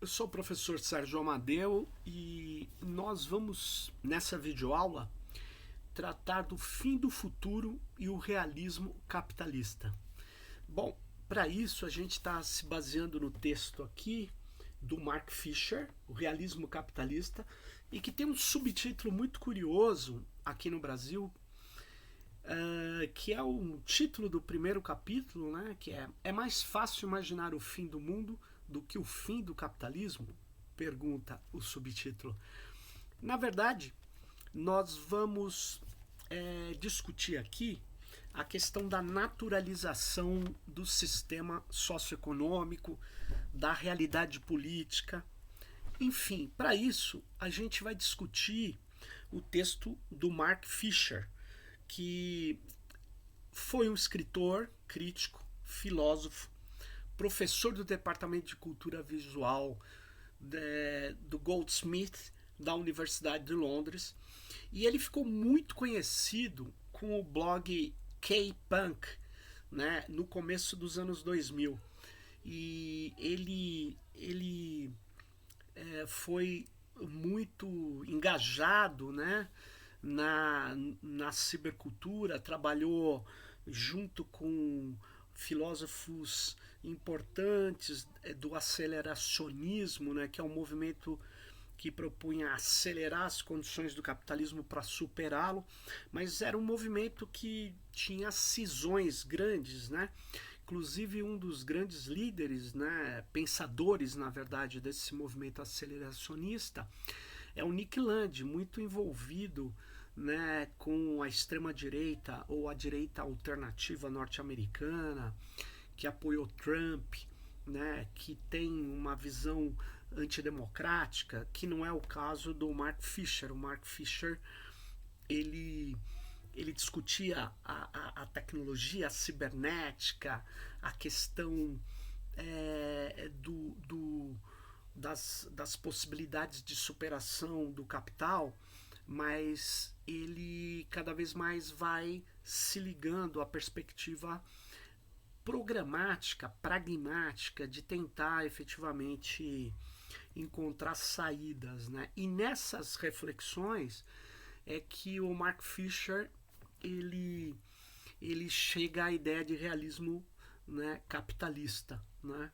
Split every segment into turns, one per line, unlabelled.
eu sou o professor Sérgio Amadeu e nós vamos, nessa videoaula, tratar do fim do futuro e o realismo capitalista. Bom, para isso a gente está se baseando no texto aqui do Mark Fisher, o realismo capitalista, e que tem um subtítulo muito curioso aqui no Brasil, que é o título do primeiro capítulo, né, que é mais fácil imaginar o fim do mundo do que o fim do capitalismo? Pergunta o subtítulo. Na verdade, nós vamos discutir aqui a questão da naturalização do sistema socioeconômico, da realidade política. Enfim, para isso, a gente vai discutir o texto do Mark Fisher, que foi um escritor, crítico, filósofo, professor do Departamento de Cultura Visual do Goldsmith, da Universidade de Londres, e ele ficou muito conhecido com o blog K-Punk, né, no começo dos anos 2000. E ele foi muito engajado, né, na cibercultura, trabalhou junto com filósofos importantes do aceleracionismo, né, que é um movimento que propunha acelerar as condições do capitalismo para superá-lo, mas era um movimento que tinha cisões grandes, né? Inclusive um dos grandes líderes, né, pensadores, na verdade, desse movimento aceleracionista é o Nick Land, muito envolvido, né, com a extrema-direita ou a direita alternativa norte-americana, que apoiou Trump, né, que tem uma visão antidemocrática, que não é o caso do Mark Fisher. O Mark Fisher ele discutia a tecnologia, a cibernética, a questão das possibilidades de superação do capital, mas ele cada vez mais vai se ligando à perspectiva programática, pragmática, de tentar efetivamente encontrar saídas, né? E nessas reflexões é que o Mark Fisher ele chega à ideia de realismo, né, capitalista, né?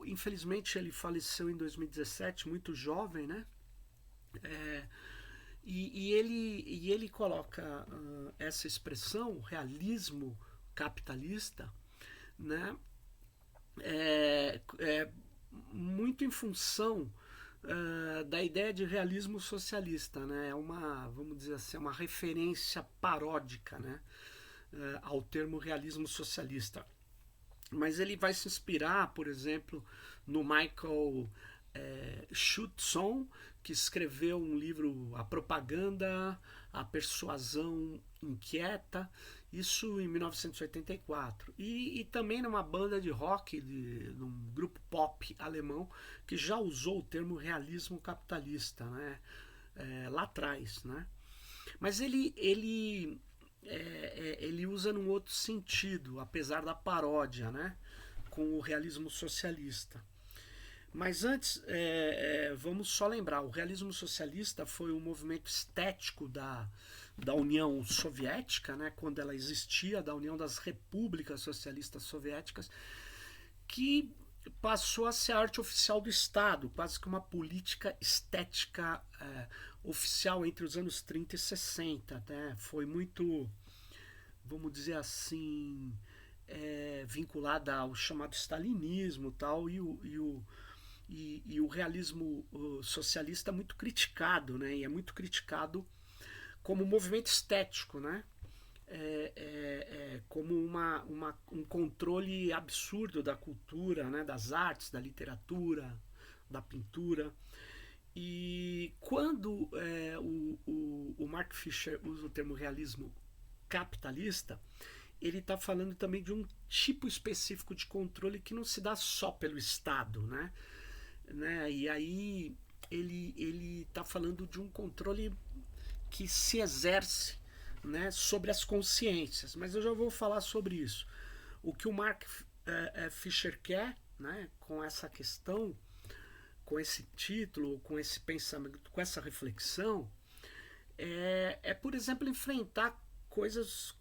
Infelizmente ele faleceu em 2017, muito jovem, né? Ele coloca essa expressão, realismo capitalista, né, muito em função da ideia de realismo socialista, né? É uma, vamos dizer assim, uma referência paródica, né, ao termo realismo socialista. Mas ele vai se inspirar, por exemplo, no Michael Schutson, que escreveu um livro, A Propaganda, a Persuasão Inquieta, isso em 1984. E também numa banda de rock, num grupo pop alemão, que já usou o termo realismo capitalista, né, lá atrás. Né? Mas ele usa num outro sentido, apesar da paródia, né, com o realismo socialista. Mas antes, vamos só lembrar, o realismo socialista foi um movimento estético da União Soviética, né, quando ela existia, da União das Repúblicas Socialistas Soviéticas, que passou a ser a arte oficial do Estado, quase que uma política estética oficial entre os anos 30 e 60. Né? Foi muito, vamos dizer assim, vinculada ao chamado stalinismo tal, e o realismo socialista é muito criticado, né? E é muito criticado como movimento estético, né? Como um controle absurdo da cultura, né? Das artes, da literatura, da pintura. E quando o Mark Fisher usa o termo realismo capitalista, ele está falando também de um tipo específico de controle que não se dá só pelo Estado, né? E aí ele está falando de um controle que se exerce, né, sobre as consciências. Mas eu já vou falar sobre isso. O que o Mark Fisher quer, né, com essa questão, com esse título, com esse pensamento, com essa reflexão, por exemplo, enfrentar coisas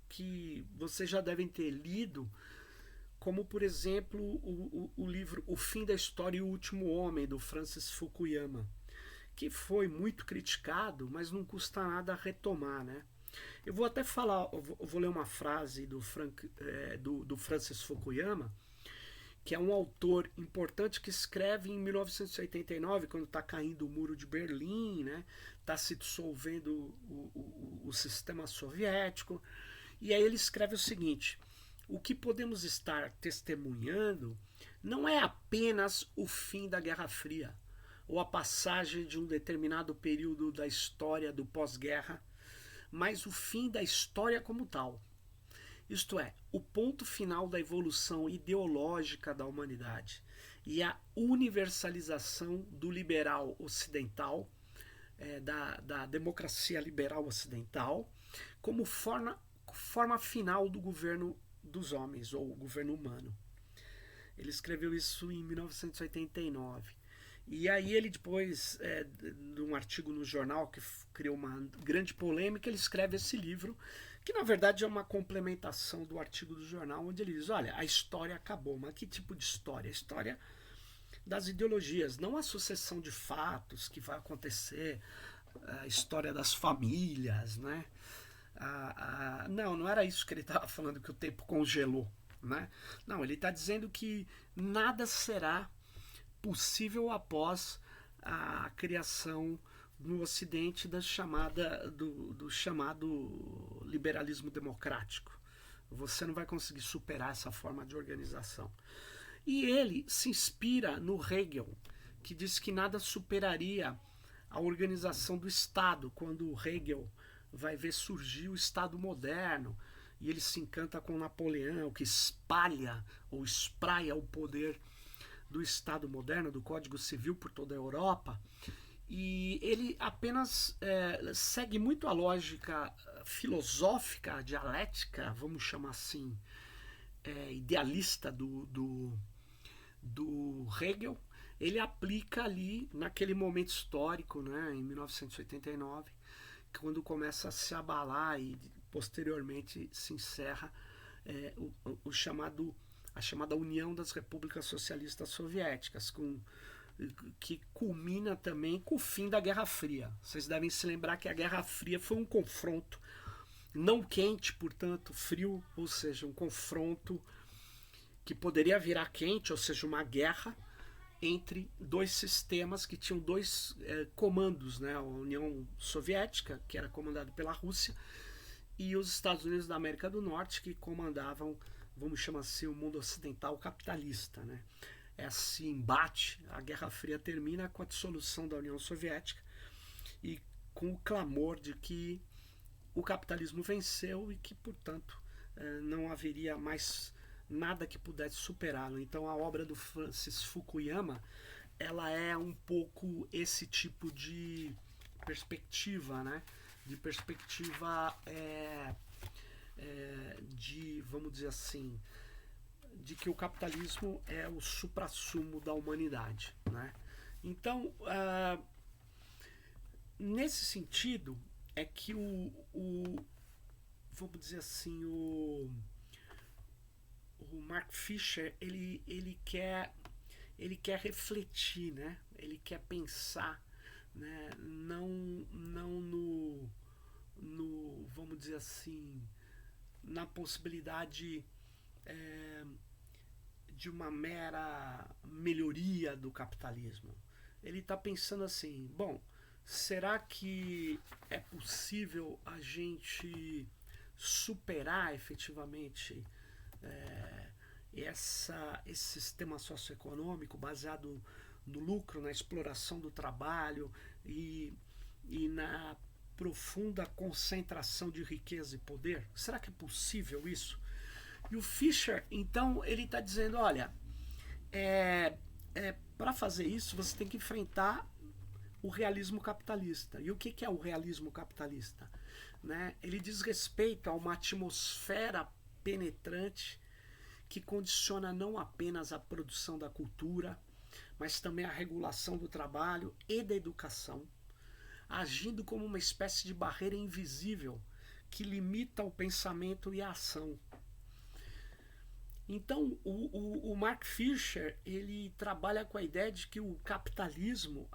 que vocês já devem ter lido, como, por exemplo, o livro O Fim da História e o Último Homem, do Francis Fukuyama, que foi muito criticado, mas não custa nada retomar, né? Eu vou até falar, eu vou ler uma frase do Francis Fukuyama, que é um autor importante que escreve em 1989, quando está caindo o muro de Berlim, né? Está se dissolvendo o sistema soviético. E aí ele escreve o seguinte: o que podemos estar testemunhando não é apenas o fim da Guerra Fria, ou a passagem de um determinado período da história do pós-guerra, mas o fim da história como tal. Isto é, o ponto final da evolução ideológica da humanidade e a universalização do liberal ocidental, da democracia liberal ocidental, como forma final do governo dos homens, ou governo humano. Ele escreveu isso em 1989. E aí ele depois, de um artigo no jornal que criou uma grande polêmica, ele escreve esse livro, que na verdade é uma complementação do artigo do jornal, onde ele diz: olha, a história acabou. Mas que tipo de história? A história das ideologias, não a sucessão de fatos que vai acontecer, a história das famílias, né? Não era isso que ele estava falando, que o tempo congelou, né? Não, ele está dizendo que nada será possível após a criação no Ocidente do chamado liberalismo democrático. Você não vai conseguir superar essa forma de organização. E ele se inspira no Hegel, que diz que nada superaria a organização do Estado, quando Hegel vai ver surgir o Estado moderno, e ele se encanta com Napoleão, que espalha ou espraia o poder do Estado moderno, do Código Civil por toda a Europa. E ele apenas segue muito a lógica filosófica, dialética, vamos chamar assim, idealista do Hegel. Ele aplica ali, naquele momento histórico, né, em 1989, quando começa a se abalar e posteriormente se encerra a chamada União das Repúblicas Socialistas Soviéticas, que culmina também com o fim da Guerra Fria. Vocês devem se lembrar que a Guerra Fria foi um confronto não quente, portanto frio, ou seja, um confronto que poderia virar quente, ou seja, uma guerra entre dois sistemas que tinham dois comandos, né? A União Soviética, que era comandada pela Rússia, e os Estados Unidos da América do Norte, que comandavam, vamos chamar assim, o mundo ocidental capitalista, né? Esse embate, a Guerra Fria termina com a dissolução da União Soviética e com o clamor de que o capitalismo venceu e que, portanto, não haveria mais nada que pudesse superá-lo. Então a obra do Francis Fukuyama, ela é um pouco esse tipo de perspectiva, né? De perspectiva de, vamos dizer assim, de que o capitalismo é o suprassumo da humanidade, né? Então, nesse sentido, é que vamos dizer assim, o Mark Fisher, ele quer refletir, né? Ele quer pensar, né? Não no vamos dizer assim, na possibilidade de uma mera melhoria do capitalismo. Ele está pensando assim: bom, será que é possível a gente superar efetivamente esse sistema socioeconômico baseado no lucro, na exploração do trabalho e na profunda concentração de riqueza e poder? Será que é possível isso? E o Fisher, então, ele está dizendo: olha, para fazer isso você tem que enfrentar o realismo capitalista. E o que é o realismo capitalista? Né? Ele diz respeito a uma atmosfera penetrante que condiciona não apenas a produção da cultura, mas também a regulação do trabalho e da educação, agindo como uma espécie de barreira invisível que limita o pensamento e a ação. Então, o Mark Fisher ele trabalha com a ideia de que o capitalismo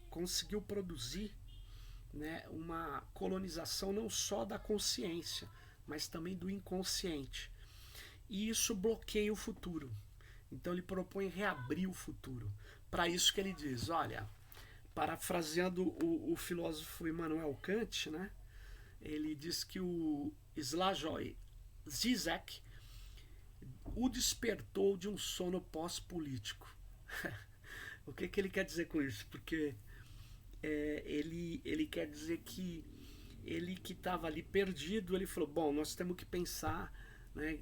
conseguiu produzir, né, uma colonização não só da consciência, mas também do inconsciente. E isso bloqueia o futuro. Então ele propõe reabrir o futuro. Para isso que ele diz, olha, parafraseando o filósofo Immanuel Kant, né, ele diz que o Slavoj Zizek o despertou de um sono pós-político. O que ele quer dizer com isso? Porque ele quer dizer que ele que estava ali perdido, ele falou, bom, nós temos que pensar, né,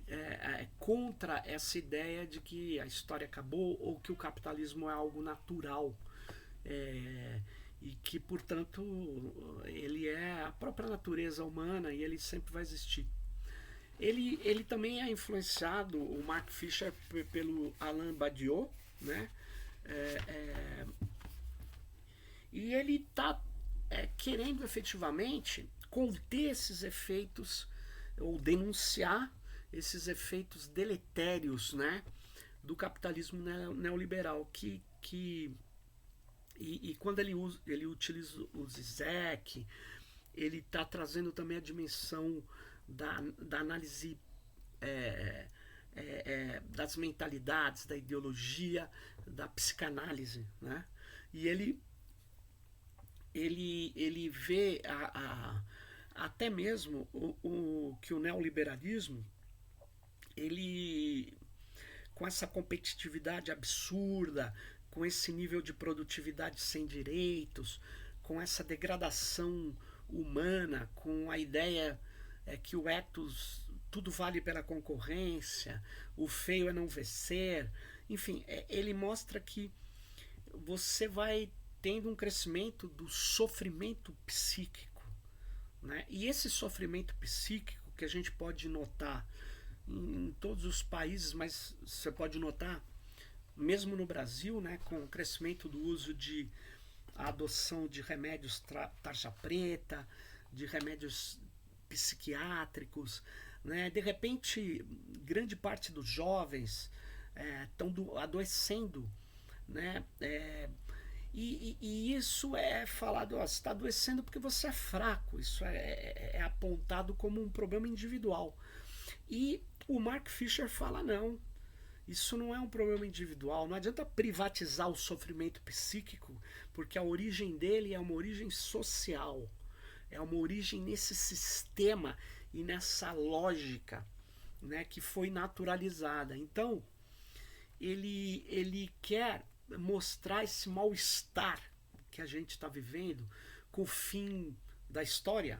contra essa ideia de que a história acabou ou que o capitalismo é algo natural, e que, portanto, ele é a própria natureza humana e ele sempre vai existir. Ele também é influenciado, o Mark Fisher, pelo Alain Badiou, né? E ele está querendo efetivamente conter esses efeitos ou denunciar esses efeitos deletérios, né, do capitalismo neoliberal e quando ele utiliza o Zizek, ele está trazendo também a dimensão da análise das mentalidades, da ideologia, da psicanálise, né? E ele vê até mesmo que o neoliberalismo, ele, com essa competitividade absurda, com esse nível de produtividade sem direitos, com essa degradação humana, com a ideia que o ethos, tudo vale pela concorrência, o feio é não vencer, enfim, ele mostra que você vai tendo um crescimento do sofrimento psíquico, né? E esse sofrimento psíquico que a gente pode notar em todos os países, mas você pode notar mesmo no Brasil, né, com o crescimento do uso de a adoção de remédios tarja preta, de remédios psiquiátricos, né? De repente, grande parte dos jovens estão adoecendo, né? E isso é falado, ó, você está adoecendo porque você é fraco, isso é apontado como um problema individual. E o Mark Fisher fala, não, isso não é um problema individual, não adianta privatizar o sofrimento psíquico, porque a origem dele é uma origem social, é uma origem nesse sistema e nessa lógica, né, que foi naturalizada. Então, ele quer mostrar esse mal-estar que a gente está vivendo com o fim da história,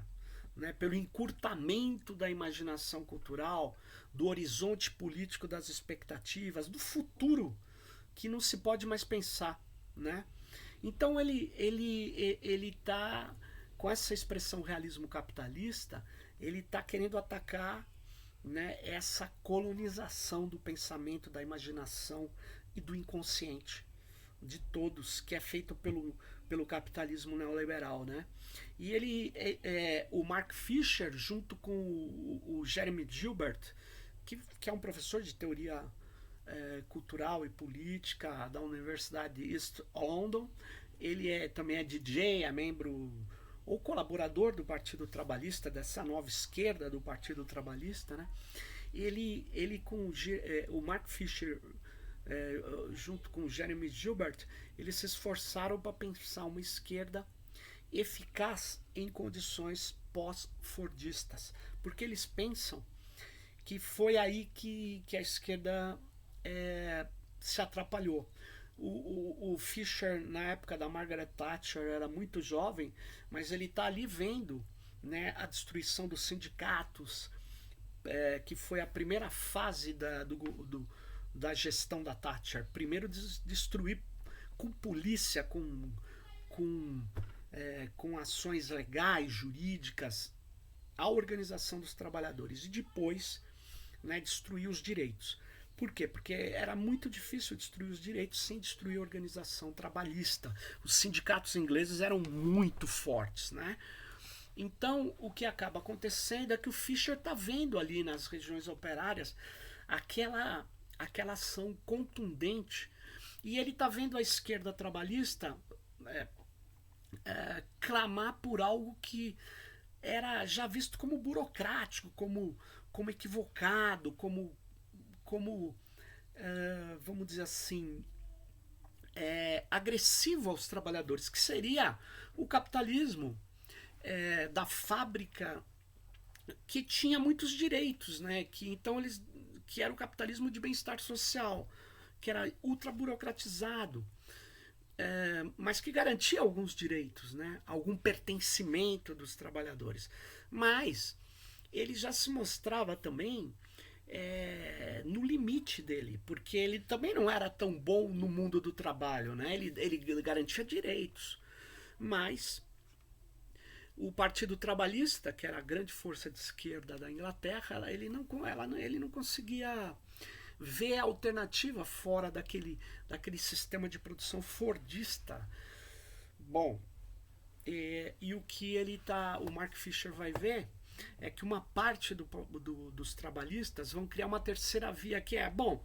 né, pelo encurtamento da imaginação cultural, do horizonte político das expectativas, do futuro que não se pode mais pensar, né? Então ele está com essa expressão realismo capitalista, ele está querendo atacar, né, essa colonização do pensamento, da imaginação e do inconsciente de todos, que é feito pelo capitalismo neoliberal, né? E o Mark Fisher, junto com o Jeremy Gilbert, que é um professor de teoria cultural e política da Universidade de East London, ele também é DJ, é membro ou colaborador do Partido Trabalhista, dessa nova esquerda do Partido Trabalhista, né? Ele com o Mark Fisher, junto com o Jeremy Gilbert, eles se esforçaram para pensar uma esquerda eficaz em condições pós-fordistas, porque eles pensam que foi aí que a esquerda se atrapalhou. O Fisher, na época da Margaret Thatcher, era muito jovem, mas ele está ali vendo, né, a destruição dos sindicatos, que foi a primeira fase da gestão da Thatcher. Primeiro destruir com polícia, com ações legais, jurídicas, a organização dos trabalhadores. E depois, né, destruir os direitos. Por quê? Porque era muito difícil destruir os direitos sem destruir a organização trabalhista. Os sindicatos ingleses eram muito fortes, né? Então, o que acaba acontecendo é que o Fischer está vendo ali nas regiões operárias aquela ação contundente, e ele está vendo a esquerda trabalhista clamar por algo que era já visto como burocrático, como equivocado, como vamos dizer assim, agressivo aos trabalhadores, que seria o capitalismo da fábrica, que tinha muitos direitos, né? Que era o capitalismo de bem-estar social, que era ultra burocratizado, mas que garantia alguns direitos, né? Algum pertencimento dos trabalhadores. Mas ele já se mostrava também no limite dele, porque ele também não era tão bom no mundo do trabalho, né? Ele garantia direitos, mas o Partido Trabalhista, que era a grande força de esquerda da Inglaterra, ele não conseguia ver a alternativa fora daquele sistema de produção fordista. Bom, e o que o Mark Fisher vai ver é que uma parte dos trabalhistas vão criar uma terceira via, que bom,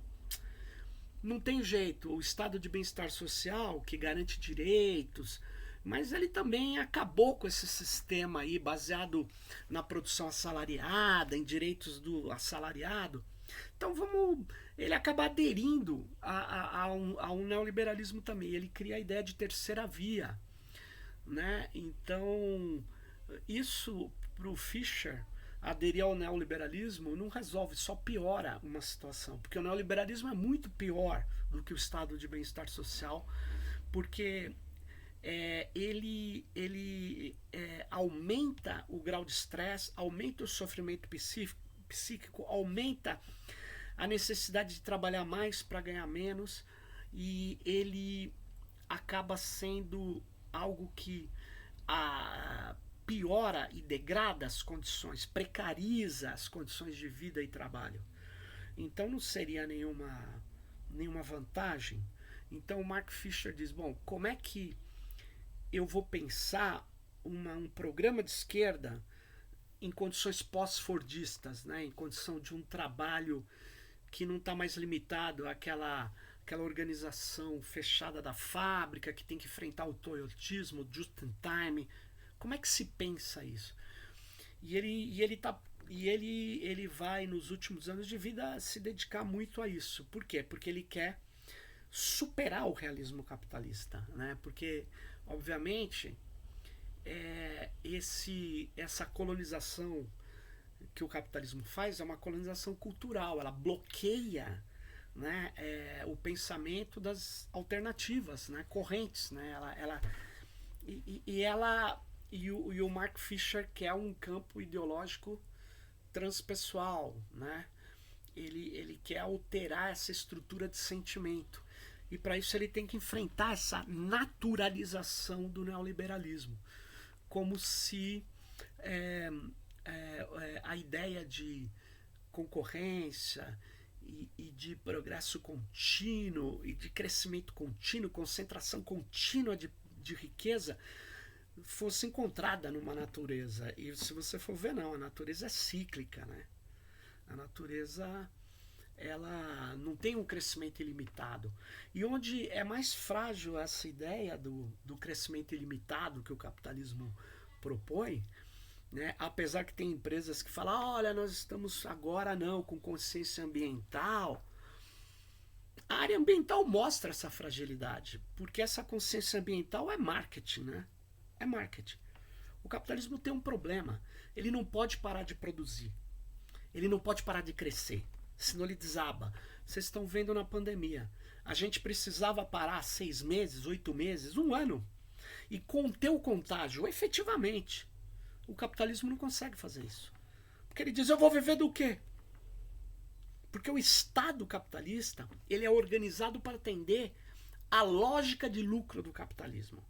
não tem jeito, o estado de bem-estar social, que garante direitos, mas ele também acabou com esse sistema aí baseado na produção assalariada, em direitos do assalariado. Então ele acaba aderindo a um neoliberalismo também. Ele cria a ideia de terceira via, né? Então isso para o Fischer, aderir ao neoliberalismo não resolve, só piora uma situação, porque o neoliberalismo é muito pior do que o estado de bem-estar social, porque ele aumenta o grau de estresse, aumenta o sofrimento psíquico, aumenta a necessidade de trabalhar mais para ganhar menos, e ele acaba sendo algo que piora e degrada as condições, precariza as condições de vida e trabalho. Então não seria nenhuma vantagem. Então o Mark Fisher diz, bom, como é que eu vou pensar um programa de esquerda em condições pós-fordistas, né? Em condição de um trabalho que não está mais limitado àquela organização fechada da fábrica, que tem que enfrentar o toyotismo, just in time. Como é que se pensa isso? E ele vai, nos últimos anos de vida, se dedicar muito a isso. Por quê? Porque ele quer superar o realismo capitalista, né? Porque, obviamente, essa colonização que o capitalismo faz é uma colonização cultural. Ela bloqueia, né, o pensamento das alternativas, né, correntes, né? E o Mark Fisher quer um campo ideológico transpessoal, né? Ele quer alterar essa estrutura de sentimento. E para isso ele tem que enfrentar essa naturalização do neoliberalismo. Como se a ideia de concorrência e de progresso contínuo e de crescimento contínuo, concentração contínua de riqueza, fosse encontrada numa natureza. E se você for ver, não, a natureza é cíclica, né? A natureza, ela não tem um crescimento ilimitado. E onde é mais frágil essa ideia do crescimento ilimitado que o capitalismo propõe, né? Apesar que tem empresas que falam, olha, nós estamos agora com consciência ambiental. A área ambiental mostra essa fragilidade, porque essa consciência ambiental é marketing, né? É marketing. O capitalismo tem um problema. Ele não pode parar de produzir. Ele não pode parar de crescer. Senão ele desaba. Vocês estão vendo na pandemia. A gente precisava parar 6 meses, 8 meses, 1 ano. E conter o contágio, efetivamente. O capitalismo não consegue fazer isso. Porque ele diz, eu vou viver do quê? Porque o Estado capitalista, ele é organizado para atender a lógica de lucro do capitalismo.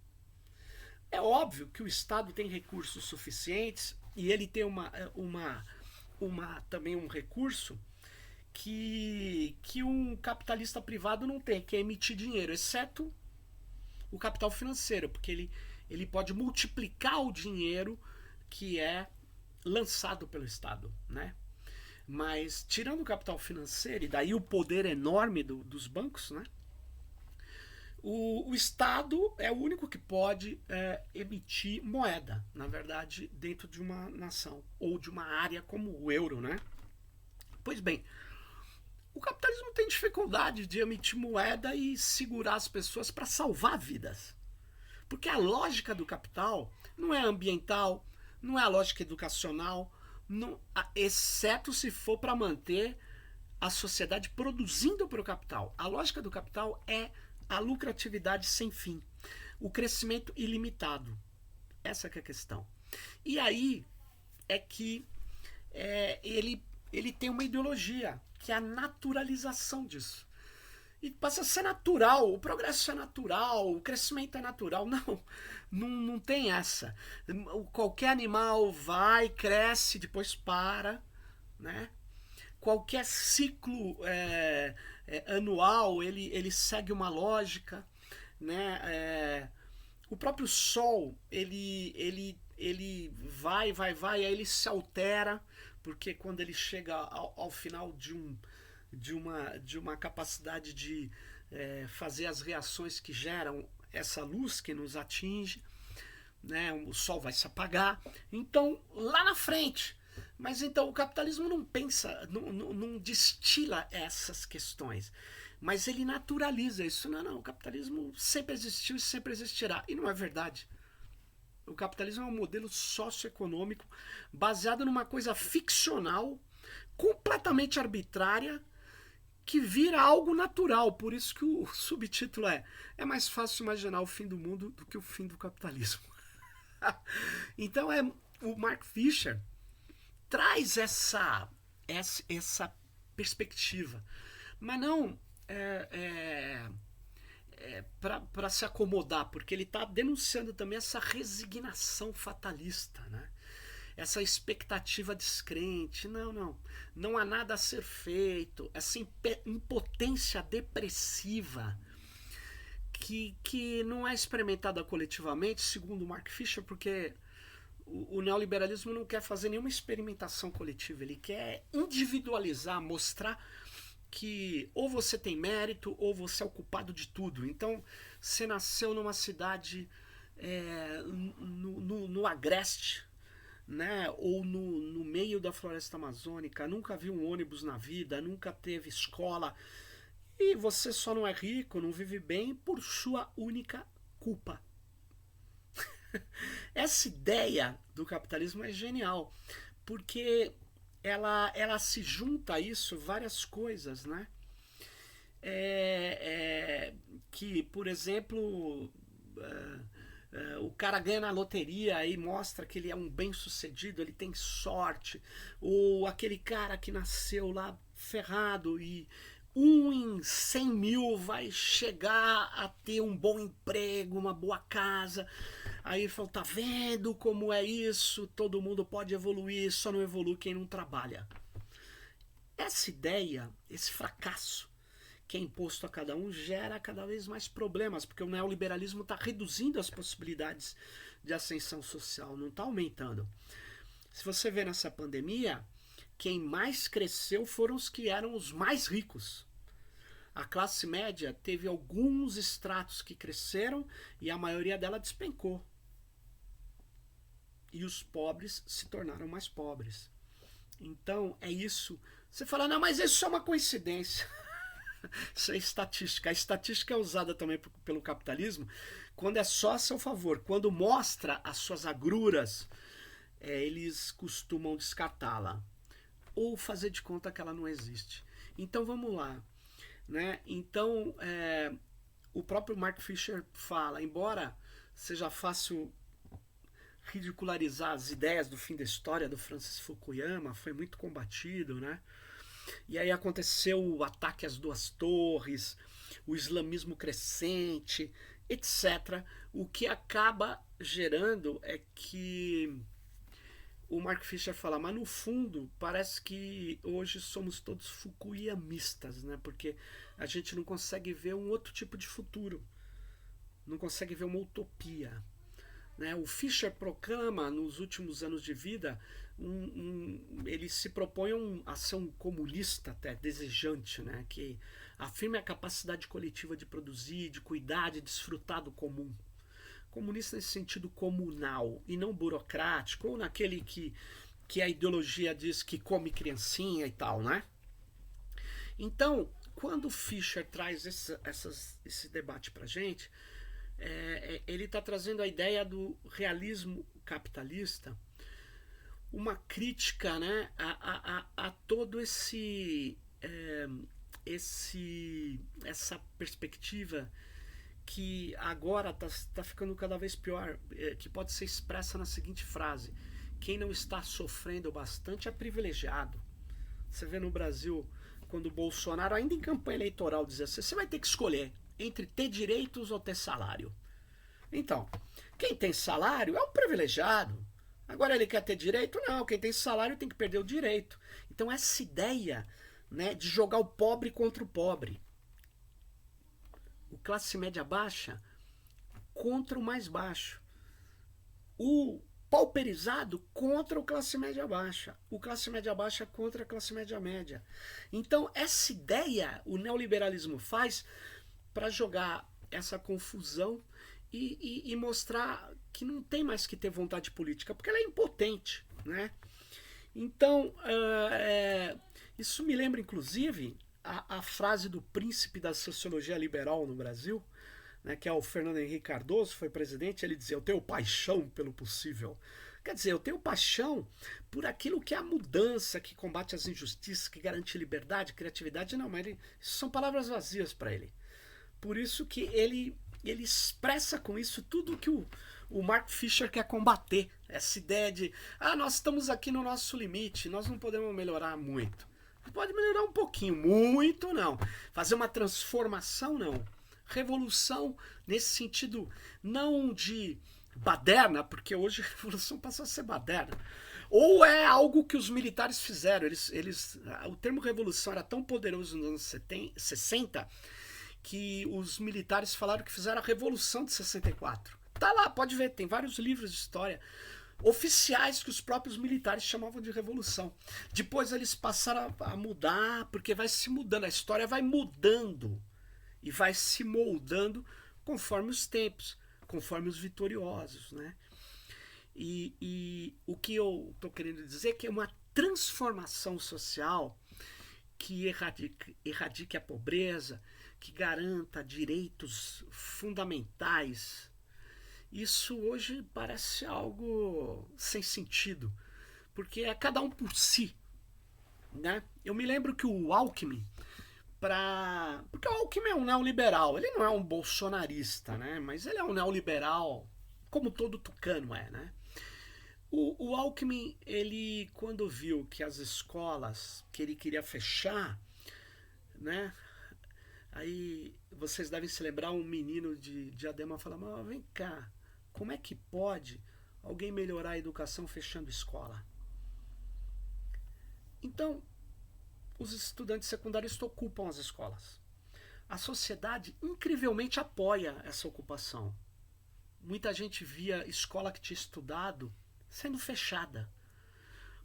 É óbvio que o Estado tem recursos suficientes e ele tem também um recurso que um capitalista privado não tem, que é emitir dinheiro, exceto o capital financeiro, porque ele pode multiplicar o dinheiro que é lançado pelo Estado, né? Mas tirando o capital financeiro, e daí o poder enorme dos bancos, né? O Estado é o único que pode emitir moeda, na verdade, dentro de uma nação ou de uma área como o euro, né? Pois bem, o capitalismo tem dificuldade de emitir moeda e segurar as pessoas para salvar vidas. Porque a lógica do capital não é ambiental, não é a lógica educacional, não, exceto se for para manter a sociedade produzindo para o capital. A lógica do capital é a lucratividade sem fim, o crescimento ilimitado. Essa que é a questão. E aí é que ele tem uma ideologia, que é a naturalização disso. E passa a ser natural, o progresso é natural, o crescimento é natural. Não tem essa. Qualquer animal vai, cresce, depois para, né? Qualquer ciclo anual, ele segue uma lógica, né? O próprio Sol, ele vai, aí ele se altera, porque quando ele chega ao final de uma capacidade de fazer as reações que geram essa luz que nos atinge, né? O Sol vai se apagar. Então, lá na frente. Mas então o capitalismo não pensa, não destila essas questões. Mas ele naturaliza isso. Não, o capitalismo sempre existiu e sempre existirá. E não é verdade. O capitalismo é um modelo socioeconômico baseado numa coisa ficcional, completamente arbitrária, que vira algo natural. Por isso que o subtítulo é mais fácil imaginar o fim do mundo do que o fim do capitalismo. Então o Mark Fisher traz essa perspectiva, mas não para se acomodar, porque ele está denunciando também essa resignação fatalista, né? Essa expectativa descrente. Não há nada a ser feito, essa impotência depressiva que não é experimentada coletivamente, segundo Mark Fisher, porque o neoliberalismo não quer fazer nenhuma experimentação coletiva, ele quer individualizar, mostrar que ou você tem mérito ou você é o culpado de tudo. Então, você nasceu numa cidade no Agreste, né? Ou no meio da floresta amazônica, nunca viu um ônibus na vida, nunca teve escola, e você só não é rico, não vive bem por sua única culpa. Essa ideia do capitalismo é genial, porque ela se junta a isso várias coisas, né? Que, por exemplo, o cara ganha na loteria e mostra que ele é um bem-sucedido, ele tem sorte, ou aquele cara que nasceu lá ferrado e 1 em 100 mil vai chegar a ter um bom emprego, uma boa casa. Aí ele falou, tá vendo como é isso? Todo mundo pode evoluir, só não evolui quem não trabalha. Essa ideia, esse fracasso que é imposto a cada um, gera cada vez mais problemas, porque o neoliberalismo está reduzindo as possibilidades de ascensão social, não está aumentando. Se você vê nessa pandemia, quem mais cresceu foram os que eram os mais ricos. A classe média teve alguns estratos que cresceram e a maioria dela despencou. E os pobres se tornaram mais pobres. Então, é isso. Você fala, não, mas isso é uma coincidência. Isso é estatística. A estatística é usada também pelo capitalismo quando é só a seu favor. Quando mostra as suas agruras, eles costumam descartá-la. Ou fazer de conta que ela não existe. Então, vamos lá. Né? Então, o próprio Mark Fisher fala, embora seja fácil ridicularizar as ideias do fim da história do Francis Fukuyama, foi muito combatido, né? E aí aconteceu o ataque às 2 torres, o islamismo crescente, etc. O que acaba gerando é que o Mark Fisher fala, mas no fundo parece que hoje somos todos fukuyamistas, né? Porque a gente não consegue ver um outro tipo de futuro, não consegue ver uma utopia. Né? O Fisher proclama nos últimos anos de vida, ele se propõe a ser um comunista até desejante, né? Que afirma a capacidade coletiva de produzir, de cuidar, de desfrutar do comum. Comunista nesse sentido comunal e não burocrático, ou naquele que a ideologia diz que come criancinha e tal, né? Então, quando Fischer traz esse debate pra gente, ele está trazendo a ideia do realismo capitalista, uma crítica, né, a todo essa perspectiva que agora está ficando cada vez pior, que pode ser expressa na seguinte frase: quem não está sofrendo bastante é privilegiado. Você vê no Brasil, quando o Bolsonaro, ainda em campanha eleitoral, dizia assim, você vai ter que escolher entre ter direitos ou ter salário. Então, quem tem salário é um privilegiado. Agora ele quer ter direito? Não, quem tem salário tem que perder o direito. Então essa ideia, né, de jogar o pobre contra o pobre, o classe média baixa contra o mais baixo, o pauperizado contra o classe média baixa, o classe média baixa contra a classe média média. Então essa ideia o neoliberalismo faz para jogar essa confusão e mostrar que não tem mais que ter vontade política, porque ela é impotente, né? Então, isso me lembra, inclusive, a frase do príncipe da sociologia liberal no Brasil, né, que é o Fernando Henrique Cardoso, foi presidente, ele dizia, eu tenho paixão pelo possível. Quer dizer, eu tenho paixão por aquilo que é a mudança, que combate as injustiças, que garante liberdade, criatividade. Não, mas isso são palavras vazias para ele. Por isso que ele expressa com isso tudo que o Mark Fisher quer combater. Essa ideia de, nós estamos aqui no nosso limite, nós não podemos melhorar muito. Pode melhorar um pouquinho, muito não. Fazer uma transformação, não. Revolução nesse sentido, não de baderna, porque hoje a revolução passou a ser baderna. Ou é algo que os militares fizeram. O termo revolução era tão poderoso nos anos 60 que os militares falaram que fizeram a Revolução de 64. Tá lá, pode ver, tem vários livros de história oficiais que os próprios militares chamavam de revolução. Depois eles passaram a mudar, porque vai se mudando, a história vai mudando e vai se moldando conforme os tempos, conforme os vitoriosos, né? E o que eu estou querendo dizer é que é uma transformação social que erradique a pobreza, que garanta direitos fundamentais. Isso hoje parece algo sem sentido, porque é cada um por si, né? Eu me lembro que o Alckmin, porque o Alckmin é um neoliberal, ele não é um bolsonarista, né? Mas ele é um neoliberal, como todo tucano é, né? O Alckmin, ele, quando viu que as escolas que ele queria fechar, né? Aí vocês devem se lembrar, um menino de Diadema falou, mas vem cá, como é que pode alguém melhorar a educação fechando escola? Então, os estudantes secundários ocupam as escolas. A sociedade incrivelmente apoia essa ocupação. Muita gente via escola que tinha estudado sendo fechada.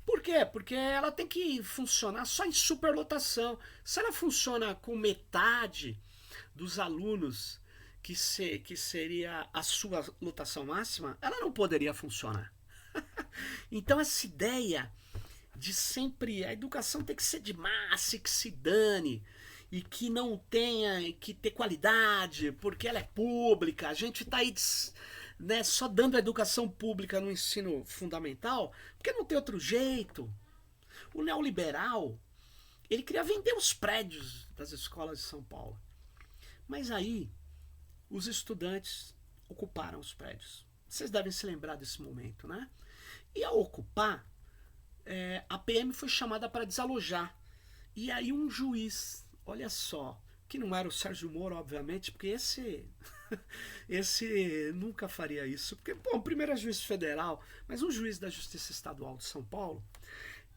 Por quê? Porque ela tem que funcionar só em superlotação. Se ela funciona com metade dos alunos, que seria a sua lotação máxima, ela não poderia funcionar. Então essa ideia de sempre a educação tem que ser de massa e que se dane, e que não tenha que ter qualidade, porque ela é pública, a gente está aí, né, só dando a educação pública no ensino fundamental, porque não tem outro jeito. O neoliberal, ele queria vender os prédios das escolas de São Paulo. Mas aí, os estudantes ocuparam os prédios. Vocês devem se lembrar desse momento, né? E ao ocupar, a PM foi chamada para desalojar. E aí um juiz, olha só, que não era o Sérgio Moro, obviamente, porque esse Esse nunca faria isso. Porque, bom, primeiro é juiz federal, mas um juiz da Justiça Estadual de São Paulo,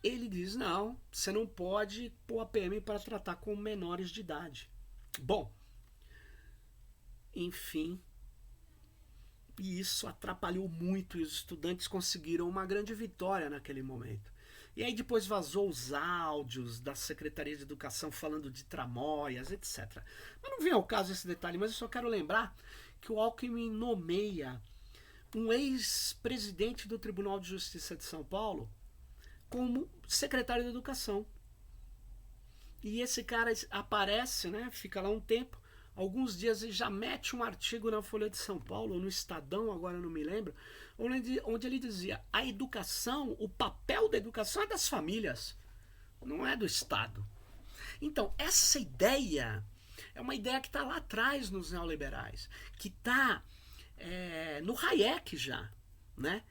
ele diz, não, você não pode pôr a PM para tratar com menores de idade. Bom, enfim, e isso atrapalhou muito e os estudantes conseguiram uma grande vitória naquele momento. E aí depois vazou os áudios da Secretaria de Educação falando de tramóias, etc. Mas não vem ao caso esse detalhe, mas eu só quero lembrar que o Alckmin nomeia um ex-presidente do Tribunal de Justiça de São Paulo como secretário de Educação. E esse cara aparece, né, fica lá um tempo, alguns dias e já mete um artigo na Folha de São Paulo, ou no Estadão, agora não me lembro, onde ele dizia, a educação, o papel da educação é das famílias, não é do Estado. Então, essa ideia é uma ideia que está lá atrás nos neoliberais, que está no Hayek já, né?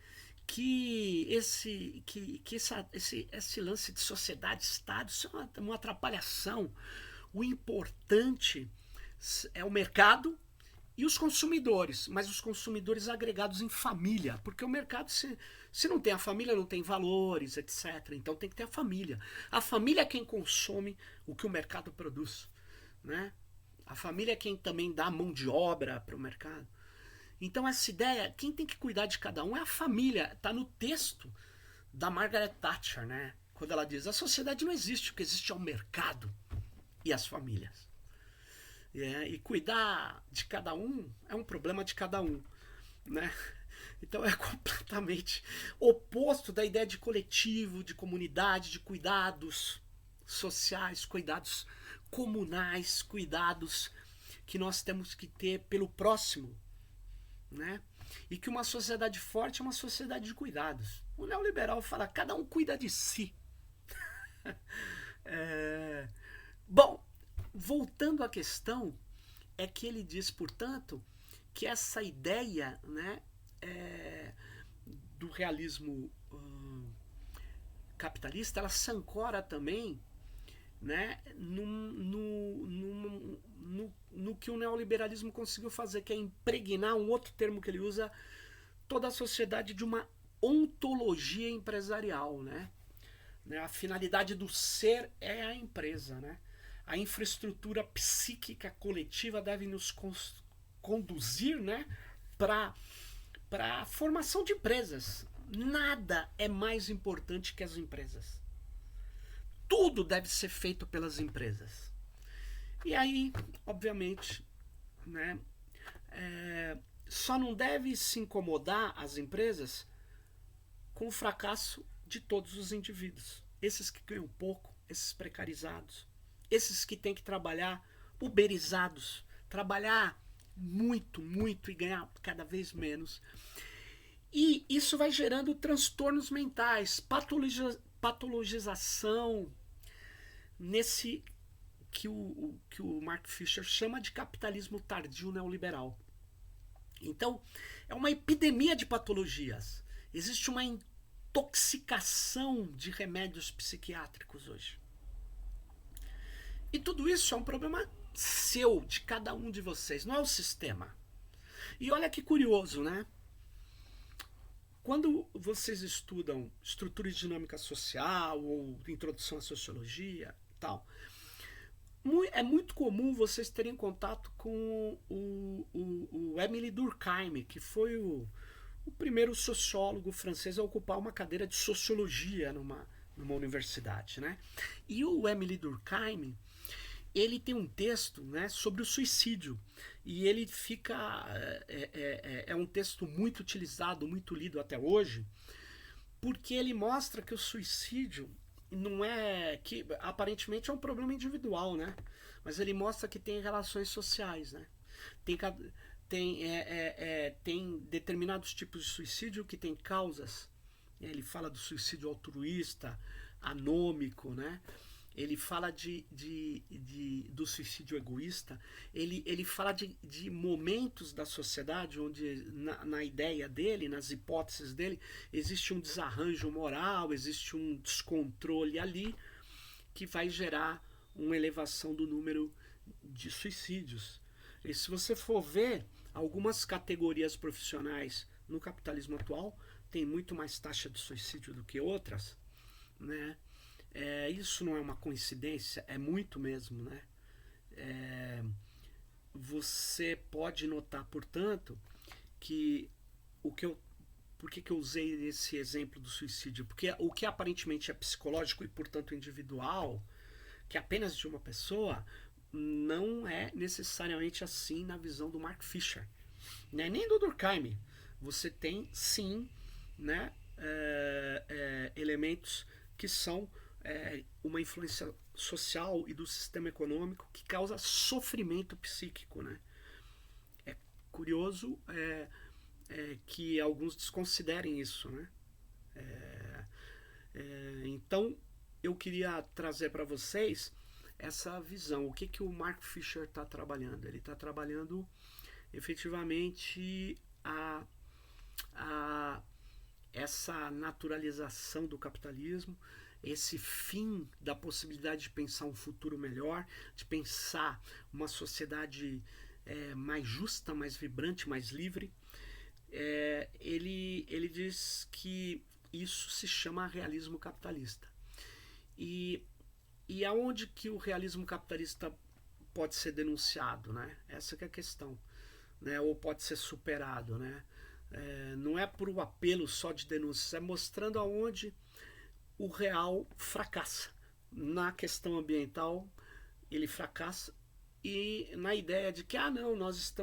Que esse lance de sociedade-estado, isso é uma atrapalhação. O importante é o mercado e os consumidores, mas os consumidores agregados em família, porque o mercado, se não tem a família, não tem valores, etc. Então tem que ter a família. A família é quem consome o que o mercado produz, né? A família é quem também dá mão de obra para o mercado. Então essa ideia, quem tem que cuidar de cada um é a família. Está no texto da Margaret Thatcher, né? Quando ela diz, a sociedade não existe, o que existe é o mercado e as famílias. E cuidar de cada um é um problema de cada um, né? Então é completamente oposto da ideia de coletivo, de comunidade, de cuidados sociais, cuidados comunais, cuidados que nós temos que ter pelo próximo, né? E que uma sociedade forte é uma sociedade de cuidados. O neoliberal fala, cada um cuida de si. Bom, voltando à questão, é que ele diz, portanto, que essa ideia, né, do realismo capitalista, ela se ancora também, né, no que o neoliberalismo conseguiu fazer, que é impregnar, um outro termo que ele usa, toda a sociedade de uma ontologia empresarial, né? A finalidade do ser é a empresa, né? A infraestrutura psíquica coletiva deve nos conduzir, né, para a formação de empresas. Nada é mais importante que as empresas. Tudo deve ser feito pelas empresas. E aí, obviamente, né, só não deve se incomodar as empresas com o fracasso de todos os indivíduos. Esses que ganham pouco, esses precarizados, esses que têm que trabalhar uberizados, trabalhar muito, muito e ganhar cada vez menos. E isso vai gerando transtornos mentais, patologização, nesse que o Mark Fisher chama de capitalismo tardio neoliberal. Então, é uma epidemia de patologias. Existe uma intoxicação de remédios psiquiátricos hoje. E tudo isso é um problema seu, de cada um de vocês, não é o sistema. E olha que curioso, né? Quando vocês estudam estrutura e dinâmica social ou introdução à sociologia e tal, é muito comum vocês terem contato com o Émile Durkheim, que foi o primeiro sociólogo francês a ocupar uma cadeira de sociologia numa universidade, né? E o Émile Durkheim, ele tem um texto, né, sobre o suicídio, e ele fica é um texto muito utilizado, muito lido até hoje, porque ele mostra que o suicídio não é que aparentemente é um problema individual, né? Mas ele mostra que tem relações sociais, né? Tem determinados tipos de suicídio que tem causas. Ele fala do suicídio altruísta, anômico, né? Ele fala do suicídio egoísta. Ele fala de momentos da sociedade onde, na ideia dele, nas hipóteses dele, existe um desarranjo moral, existe um descontrole ali que vai gerar uma elevação do número de suicídios. E se você for ver algumas categorias profissionais no capitalismo atual têm muito mais taxa de suicídio do que outras, né? Isso não é uma coincidência, é muito mesmo, né? Você pode notar, portanto, que o que eu por que eu usei esse exemplo do suicídio? Porque o que aparentemente é psicológico e, portanto, individual, que é apenas de uma pessoa, não é necessariamente assim na visão do Mark Fisher, né? Nem do Durkheim. Você tem, sim, né, elementos que são uma influência social e do sistema econômico que causa sofrimento psíquico, né? É curioso que alguns desconsiderem isso, né? Então eu queria trazer para vocês essa visão. O que o Mark Fisher está trabalhando? Ele está trabalhando efetivamente essa naturalização do capitalismo, esse fim da possibilidade de pensar um futuro melhor, de pensar uma sociedade mais justa, mais vibrante, mais livre. Ele diz que isso se chama realismo capitalista. E aonde que o realismo capitalista pode ser denunciado, né? Essa que é a questão, né? Ou pode ser superado, né? Não é por um apelo só de denúncias, é mostrando aonde o real fracassa. Na questão ambiental, ele fracassa, e na ideia de que, não, nós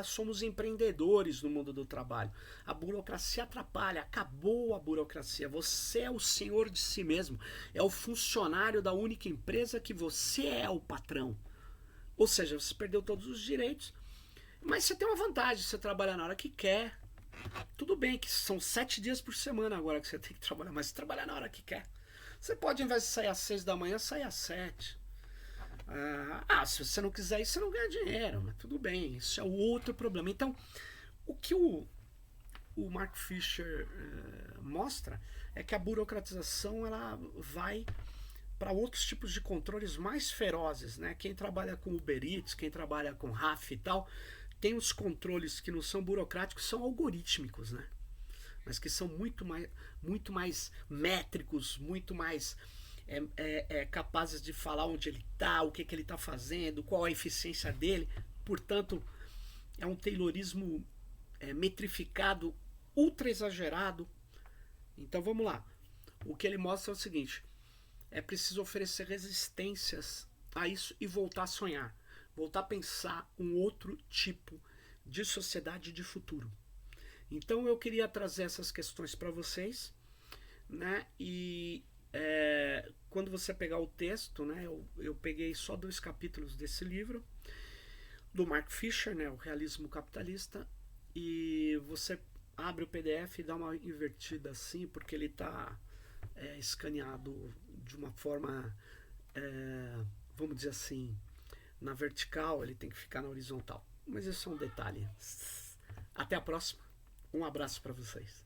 somos empreendedores no mundo do trabalho. A burocracia atrapalha, acabou a burocracia. Você é o senhor de si mesmo, é o funcionário da única empresa que você é o patrão. Ou seja, você perdeu todos os direitos, mas você tem uma vantagem, você trabalha na hora que quer. Tudo bem que são 7 dias por semana agora que você tem que trabalhar, mas você trabalha na hora que quer. Você pode, ao invés de sair às 6 da manhã, sair às 7. Se você não quiser isso, você não ganha dinheiro, mas tudo bem, isso é outro problema. Então, o que o Mark Fisher mostra é que a burocratização ela vai para outros tipos de controles mais ferozes, né? Quem trabalha com Uber Eats, quem trabalha com RAF e tal, tem os controles que não são burocráticos, são algorítmicos, né? Mas que são muito mais métricos, muito mais capazes de falar onde ele está, o que ele está fazendo, qual a eficiência dele. Portanto, é um taylorismo metrificado, ultra exagerado. Então vamos lá. O que ele mostra é o seguinte: é preciso oferecer resistências a isso e voltar a sonhar, voltar a pensar um outro tipo de sociedade de futuro. Então eu queria trazer essas questões para vocês, né? E quando você pegar o texto, né? Eu peguei só 2 capítulos desse livro do Mark Fisher, né? O Realismo Capitalista, e você abre o PDF e dá uma invertida assim, porque ele está escaneado de uma forma, vamos dizer assim, na vertical, ele tem que ficar na horizontal. Mas isso é um detalhe. Até a próxima. Um abraço para vocês.